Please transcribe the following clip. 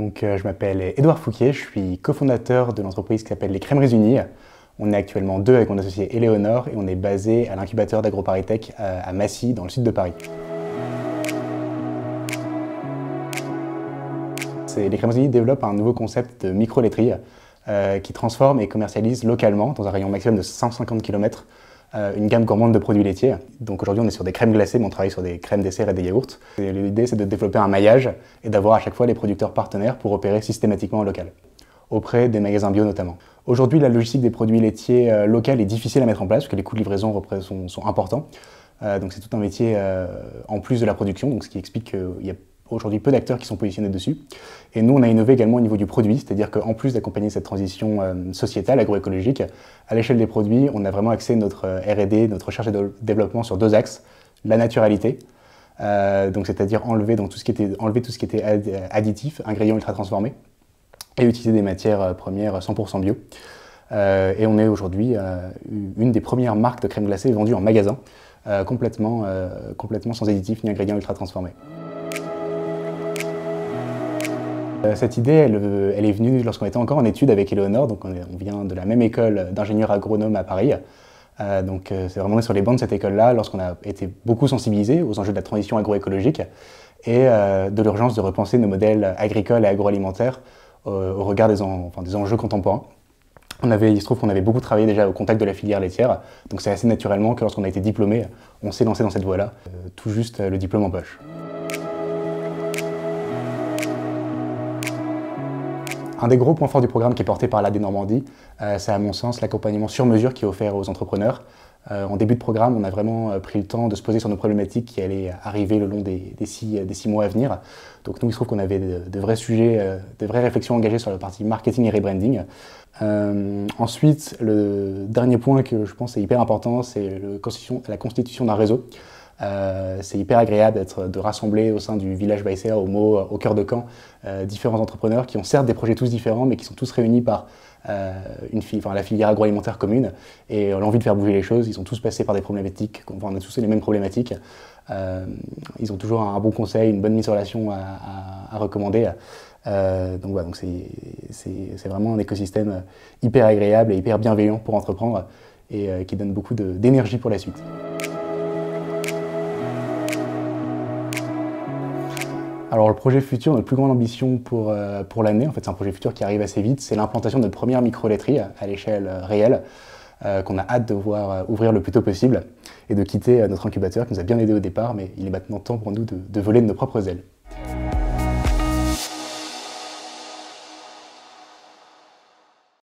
Je m'appelle Édouard Fouquier, je suis cofondateur de l'entreprise qui s'appelle les Crèmeries Unies. On est actuellement deux avec mon associé Éléonore et on est basé à l'incubateur d'AgroParisTech à Massy, dans le sud de Paris. Les Crèmeries Unies développent un nouveau concept de micro-laiterie qui transforme et commercialise localement, dans un rayon maximum de 150 km, une gamme gourmande de produits laitiers. Donc aujourd'hui on est sur des crèmes glacées, mais on travaille sur des crèmes desserts et des yaourts. L'idée c'est de développer un maillage et d'avoir à chaque fois les producteurs partenaires pour opérer systématiquement en local, auprès des magasins bio notamment. Aujourd'hui la logistique des produits laitiers locaux est difficile à mettre en place parce que les coûts de livraison sont importants. Donc c'est tout un métier en plus de la production, donc ce qui explique qu'il y a aujourd'hui peu d'acteurs qui sont positionnés dessus. Et nous, on a innové également au niveau du produit, c'est-à-dire qu'en plus d'accompagner cette transition sociétale, agroécologique, à l'échelle des produits, on a vraiment axé notre R&D, notre recherche et développement sur deux axes. La naturalité, donc c'est-à-dire enlever tout ce qui était additif, ingrédients ultra transformés, et utiliser des matières premières 100% bio. Et on est aujourd'hui une des premières marques de crème glacée vendues en magasin, complètement sans additifs ni ingrédients ultra transformés. Cette idée, elle est venue lorsqu'on était encore en études avec Éléonore, donc on vient de la même école d'ingénieurs agronomes à Paris. C'est vraiment sur les bancs de cette école-là, lorsqu'on a été beaucoup sensibilisés aux enjeux de la transition agroécologique et de l'urgence de repenser nos modèles agricoles et agroalimentaires au regard des enjeux contemporains. Il se trouve qu'on avait beaucoup travaillé déjà au contact de la filière laitière, donc c'est assez naturellement que lorsqu'on a été diplômé, on s'est lancé dans cette voie-là, tout juste le diplôme en poche. Un des gros points forts du programme qui est porté par l'AD Normandie, c'est à mon sens l'accompagnement sur mesure qui est offert aux entrepreneurs. En début de programme, on a vraiment pris le temps de se poser sur nos problématiques qui allaient arriver le long des six mois à venir. Donc nous, il se trouve qu'on avait de vrais sujets, de vraies réflexions engagées sur la partie marketing et rebranding. Ensuite, le dernier point que je pense est hyper important, c'est la constitution d'un réseau. C'est hyper agréable de rassembler au sein du village Baïséa au cœur de Caen différents entrepreneurs qui ont certes des projets tous différents mais qui sont tous réunis par la filière agroalimentaire commune et l'envie de faire bouger les choses. Ils sont tous passés par des problématiques, on a tous les mêmes problématiques. Ils ont toujours un bon conseil, une bonne mise en relation à recommander. Donc c'est vraiment un écosystème hyper agréable et hyper bienveillant pour entreprendre et qui donne beaucoup d'énergie pour la suite. Alors le projet futur, notre plus grande ambition pour l'année, en fait c'est un projet futur qui arrive assez vite, c'est l'implantation de notre première micro-laiterie à l'échelle réelle, qu'on a hâte de voir ouvrir le plus tôt possible et de quitter notre incubateur qui nous a bien aidé au départ, mais il est maintenant temps pour nous de voler de nos propres ailes.